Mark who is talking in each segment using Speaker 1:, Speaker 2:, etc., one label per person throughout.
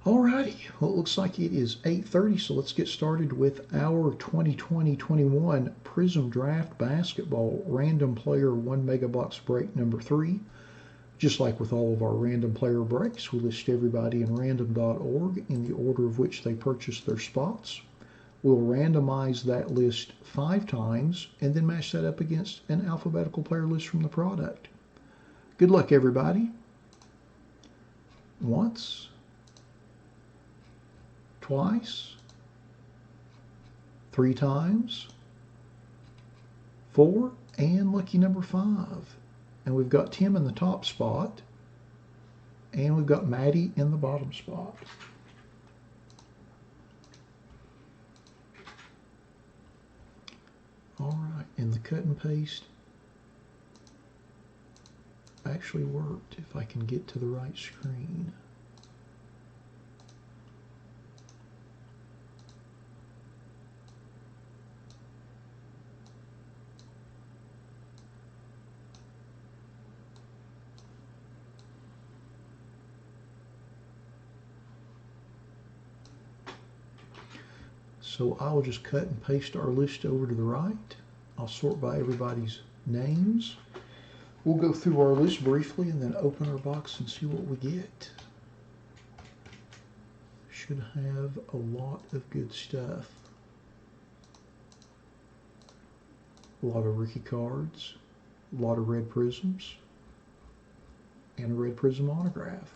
Speaker 1: Alrighty, well it looks like it is 8:30, so let's get started with our 2020-21 Prizm Draft Basketball Random Player 1 Mega Box break number 3. Just like with all of our random player breaks, we list everybody in random.org in the order of which they purchased their spots. We'll randomize that list 5 times and then match that up against an alphabetical player list from the product. Good luck, everybody. Once, twice, 3 times, 4, and lucky number 5. And we've got Tim in the top spot, and we've got Maddie in the bottom spot. All right, and the cut and paste actually worked if I can get to the right screen. So I'll just cut and paste our list over to the right. I'll sort by everybody's names. We'll go through our list briefly and then open our box and see what we get. Should have a lot of good stuff. A lot of rookie cards, a lot of red Prizms, and a red Prizm autograph.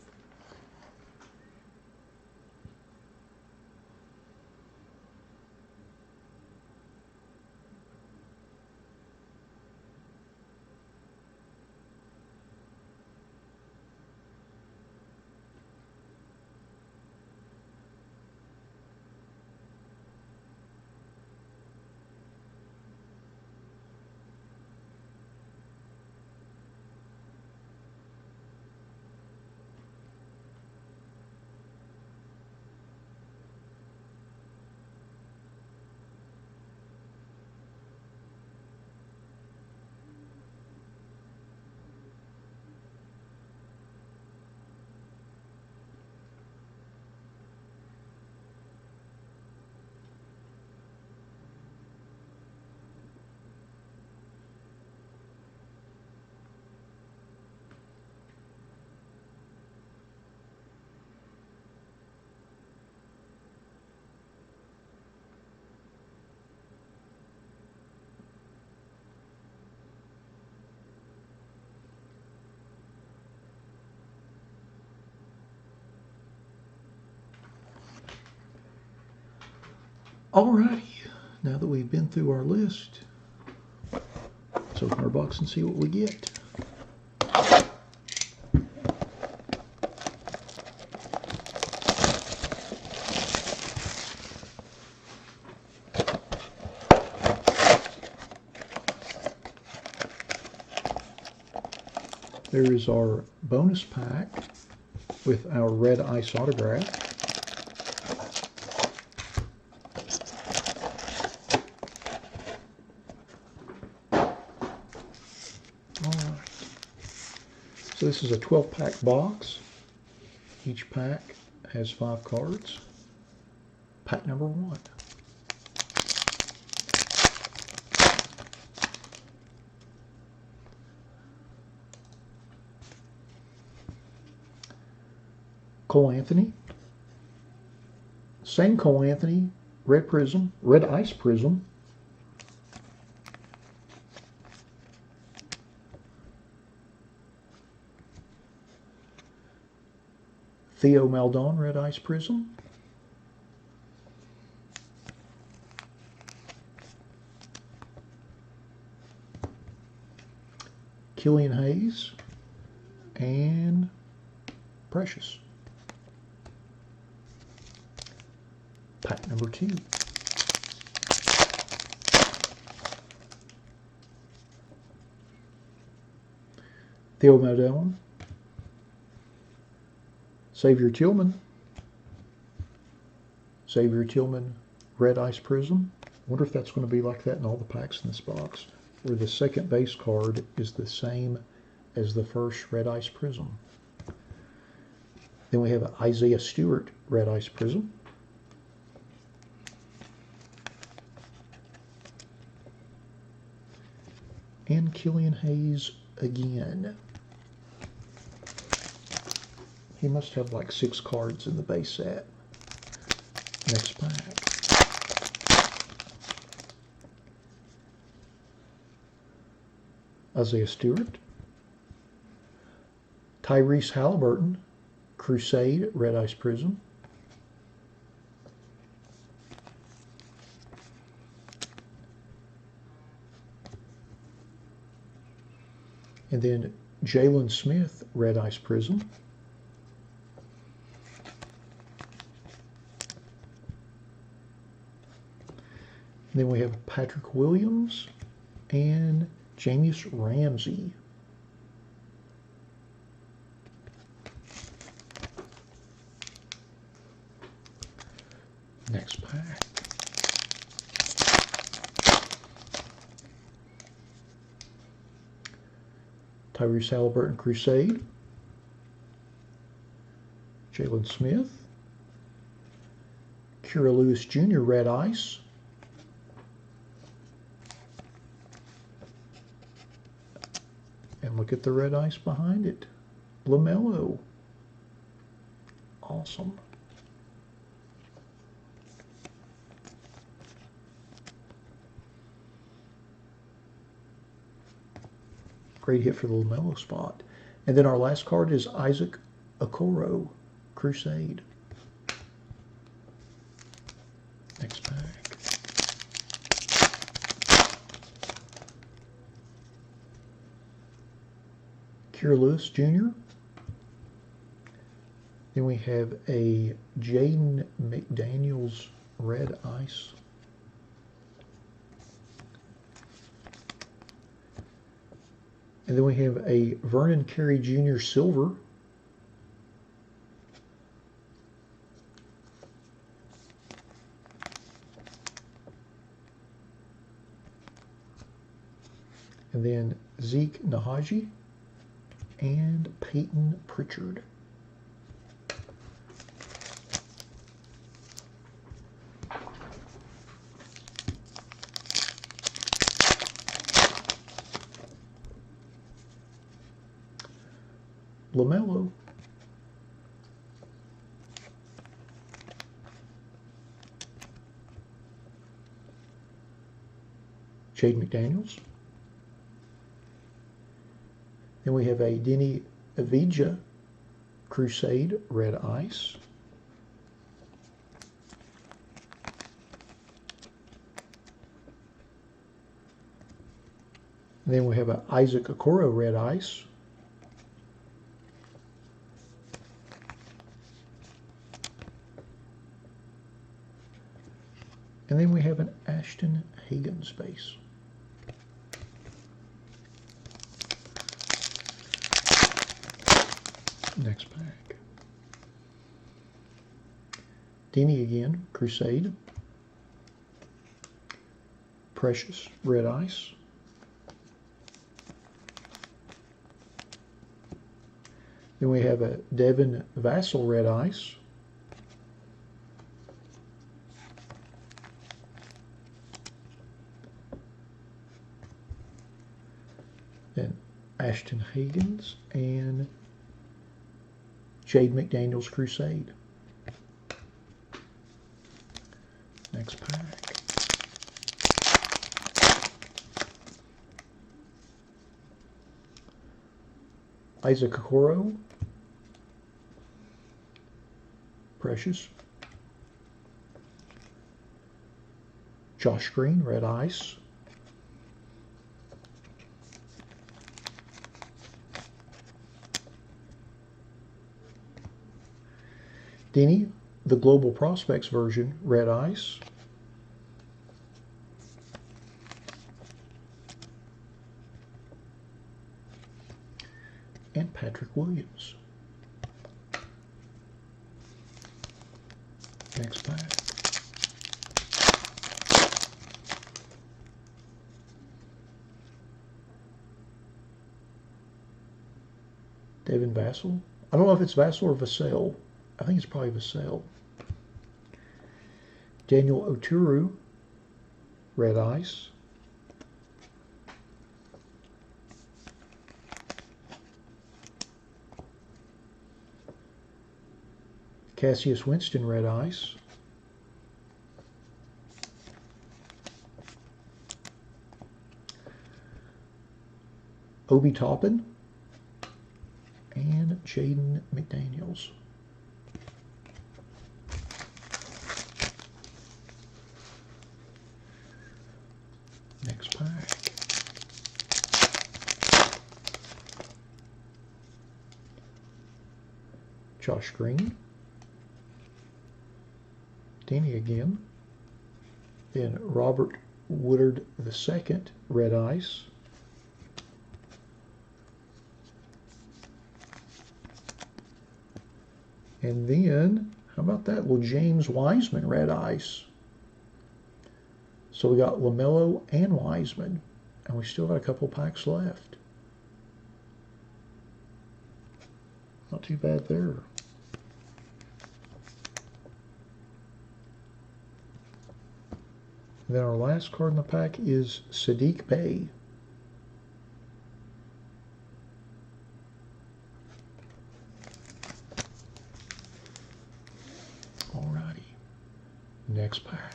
Speaker 1: Alrighty, now that we've been through our list, let's open our box and see what we get. There is our bonus pack with our red ice autograph. Alright, so this is a 12-pack box. Each pack has 5 cards. Pack number 1. Cole Anthony. Same Cole Anthony, red Prizm, red ice Prizm. Theo Maldon, red ice Prizm. Killian Hayes and Precious. Pack number 2. Theo Maldon, Xavier Tillman, red ice Prizm. Wonder if that's going to be like that in all the packs in this box, where the second base card is the same as the first red ice Prizm. Then we have an Isaiah Stewart Red Ice Prism. And Killian Hayes again. He must have like 6 cards in the base set. Next pack. Isaiah Stewart. Tyrese Halliburton, Crusade Red Ice Prism. And then Jalen Smith Red Ice Prism. And then we have Patrick Williams and Jameis Ramsey. Next pack. Tyrese Halliburton Crusade. Jalen Smith. Kira Lewis Jr. Red Ice. And look at the red ice behind it. LaMelo. Awesome. Great hit for the LaMelo spot. And then our last card is Isaac Okoro, Crusade. Next pack. Kira Lewis Jr. Then we have a Jaden McDaniels Red Ice. And then we have a Vernon Carey Jr. Silver. And then Zeke Nahaji and Peyton Pritchard. LaMelo. Jade McDaniels. Then we have a Denny Avija Crusade Red Ice. And then we have a Isaac Okoro Red Ice. And then we have an Ashton Hagens base. Next pack. Denny again, Crusade. Precious Red Ice. Then we have a Devin Vassell Red Ice. Then Ashton Hagens and Jade McDaniels Crusade. Next pack. Isaac Okoro. Precious. Josh Green, Red Ice. Denny, the Global Prospects version, Red Ice. And Patrick Williams. Next pack. Devin Vassell, I don't know if it's Vassell or Vassell. I think it's probably Vassell. Daniel Oturu, red ice. Cassius Winston, red ice. Obi Toppin and Jaden McDaniels. Next pack. Josh Green. Danny again. Then Robert Woodard II, red ice. And then, how about that little James Wiseman red ice? So we got LaMelo and Wiseman, and we still got a couple packs left. Not too bad there. And then our last card in the pack is Sadiq Bey. Alrighty, next pack.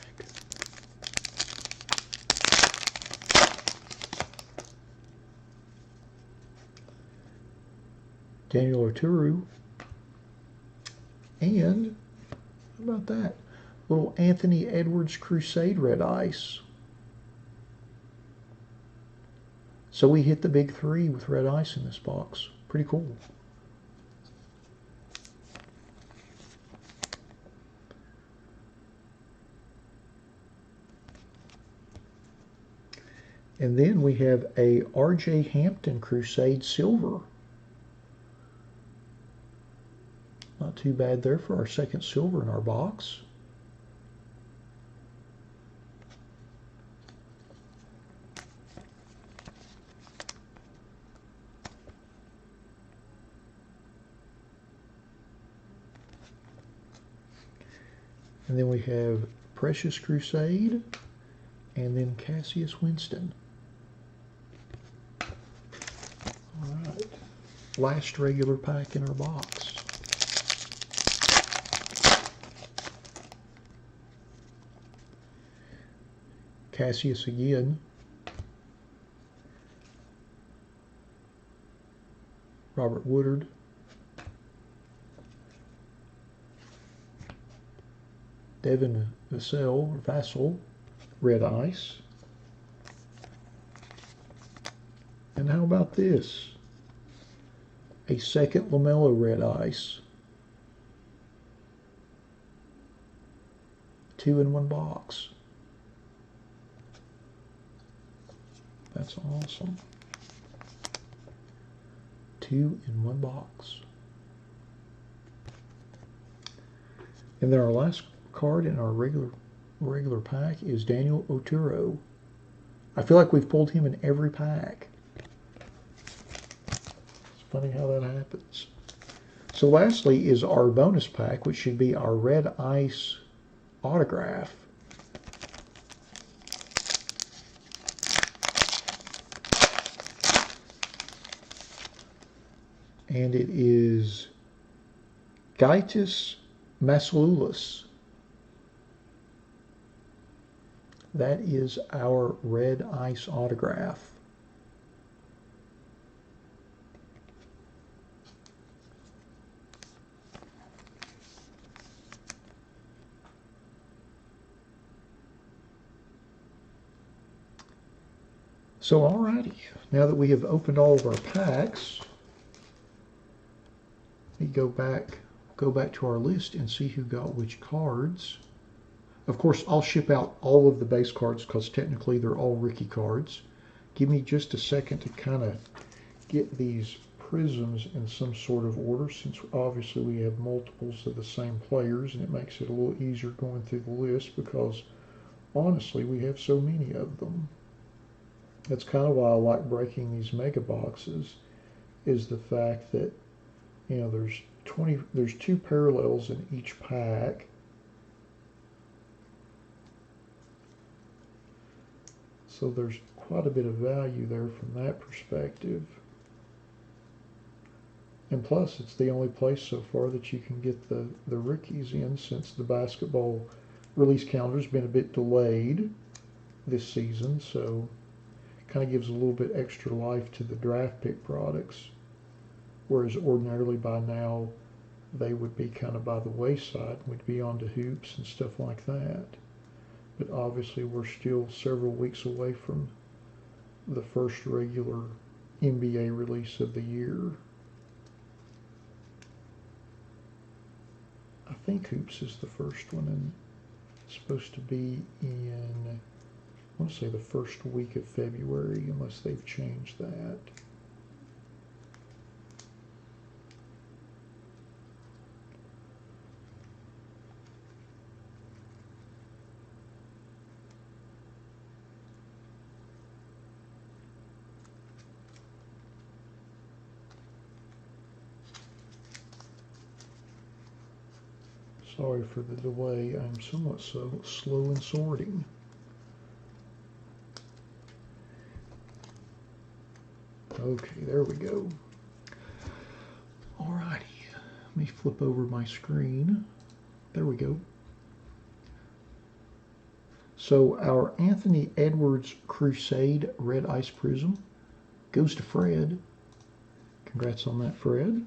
Speaker 1: Daniel Oturu, and how about that? Little Anthony Edwards Crusade red ice. So we hit the big three with red ice in this box. Pretty cool. And then we have a R.J. Hampton Crusade silver. Not too bad there for our second silver in our box. And then we have Precious Crusade, and then Cassius Winston. All right, last regular pack in our box. Cassius again. Robert Woodard. Devin Vassell, red ice. And how about this? A second LaMelo red ice. 2 in 1 box. That's awesome. 2 in 1 box. And then our last card in our regular pack is Daniel Oturu. I feel like we've pulled him in every pack. It's funny how that happens. So lastly is our bonus pack, which should be our red ice autograph. And it is Gaitis Masloulis. That is our red ice autograph. So alrighty, now that we have opened all of our packs, we go back to our list and see who got which cards. Of course, I'll ship out all of the base cards because technically they're all Ricky cards. Give me just a second to kind of get these Prizms in some sort of order, since obviously we have multiples of the same players, and it makes it a little easier going through the list because honestly we have so many of them. That's kind of why I like breaking these mega boxes, is the fact that You know, there's 2 parallels in each pack. So there's quite a bit of value there from that perspective. And plus, it's the only place so far that you can get the rookies in, since the basketball release calendar's been a bit delayed this season, so it kind of gives a little bit extra life to the draft pick products, whereas ordinarily by now they would be kind of by the wayside, we'd be on to hoops and stuff like that. But obviously we're still several weeks away from the first regular NBA release of the year. I think hoops is the first one, and it's supposed to be in, I want to say, the first week of February, unless they've changed that. Sorry for the delay. I'm somewhat slow in sorting. Okay, there we go. Alrighty, let me flip over my screen. There we go. So our Anthony Edwards Crusade Red Ice Prizm goes to Fred. Congrats on that, Fred.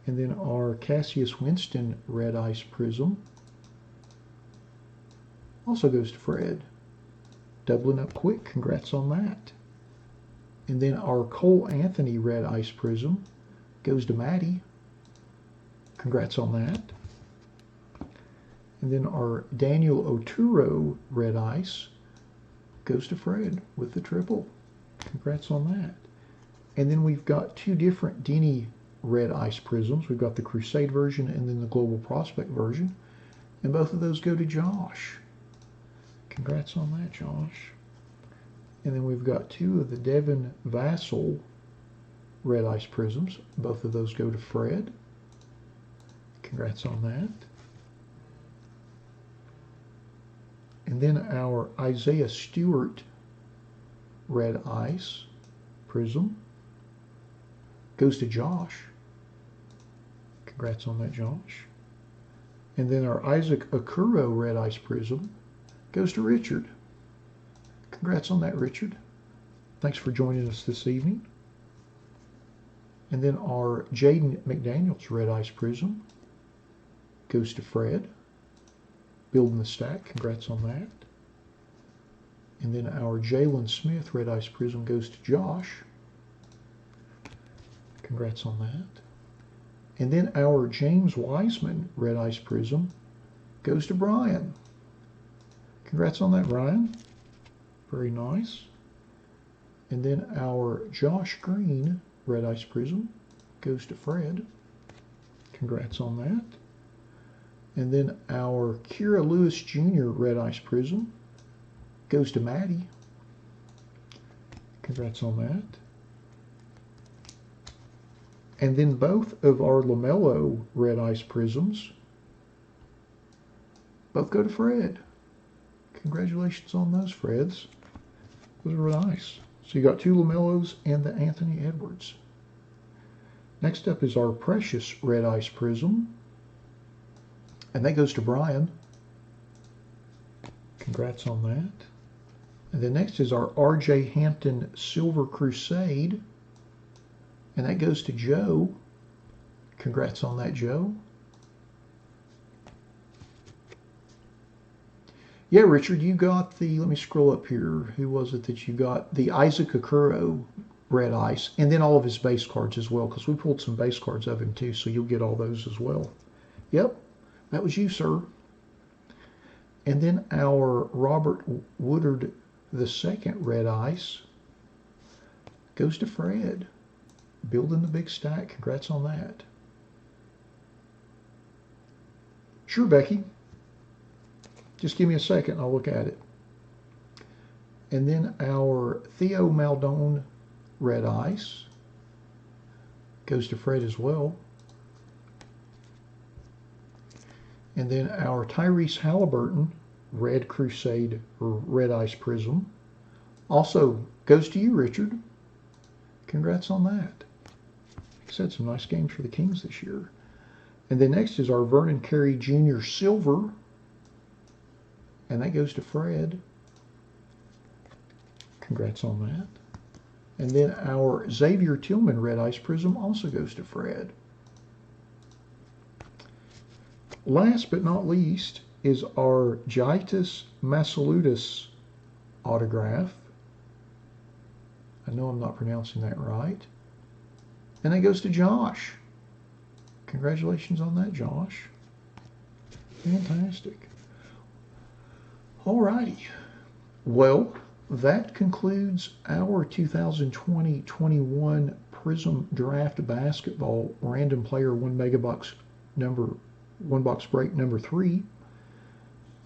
Speaker 1: And then our Cassius Winston Red Ice Prizm also goes to Fred. Doubling up quick, congrats on that. And then our Cole Anthony Red Ice Prizm goes to Maddie. Congrats on that. And then our Daniel Oturo Red Ice goes to Fred with the triple. Congrats on that. And then we've got 2 different Denny Red Ice Prizms. We've got the Crusade version and then the Global Prospect version. And both of those go to Josh. Congrats on that, Josh. And then we've got 2 of the Devin Vassell Red Ice Prizms. Both of those go to Fred. Congrats on that. And then our Isaiah Stewart Red Ice Prizm goes to Josh. Congrats on that, Josh. And then our Isaac Okuro Red Ice Prizm goes to Richard. Congrats on that, Richard. Thanks for joining us this evening. And then our Jaden McDaniels Red Ice Prizm goes to Fred. Building the stack, congrats on that. And then our Jalen Smith Red Ice Prizm goes to Josh. Congrats on that. And then our James Wiseman Red Ice Prizm goes to Brian. Congrats on that, Brian. Very nice. And then our Josh Green Red Ice Prizm goes to Fred. Congrats on that. And then our Kira Lewis Jr. Red Ice Prizm goes to Maddie. Congrats on that. And then both of our LaMelo Red Ice Prizms both go to Fred. Congratulations on those, Freds. Those were nice. So you got 2 LaMelos and the Anthony Edwards. Next up is our Precious Red Ice Prizm. And that goes to Brian. Congrats on that. And then next is our RJ Hampton Silver Crusade. And that goes to Joe. Congrats on that, Joe. Yeah, Richard, you got the, let me scroll up here. Who was it that you got? The Isaac Okuro Red Ice. And then all of his base cards as well, because we pulled some base cards of him too, so you'll get all those as well. Yep, that was you, sir. And then our Robert Woodard II Red Ice goes to Fred. Building the big stack. Congrats on that. Sure, Becky. Just give me a second. I'll look at it. And then our Theo Maldon Red Ice goes to Fred as well. And then our Tyrese Halliburton Red Crusade or Red Ice Prizm also goes to you, Richard. Congrats on that. He's had some nice games for the Kings this year. And then next is our Vernon Carey Jr. Silver. And that goes to Fred. Congrats on that. And then our Xavier Tillman Red Ice Prizm also goes to Fred. Last but not least is our Giannis Masalutis autograph. I know I'm not pronouncing that right. And that goes to Josh. Congratulations on that, Josh. Fantastic. All righty. Well, that concludes our 2020-21 Prizm Draft Basketball Random Player 1 Megabox box break number 3.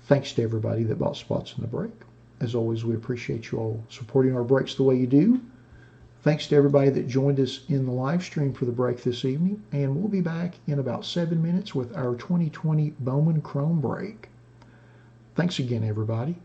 Speaker 1: Thanks to everybody that bought spots in the break. As always, we appreciate you all supporting our breaks the way you do. Thanks to everybody that joined us in the live stream for the break this evening, and we'll be back in about 7 minutes with our 2020 Bowman Chrome break. Thanks again, everybody.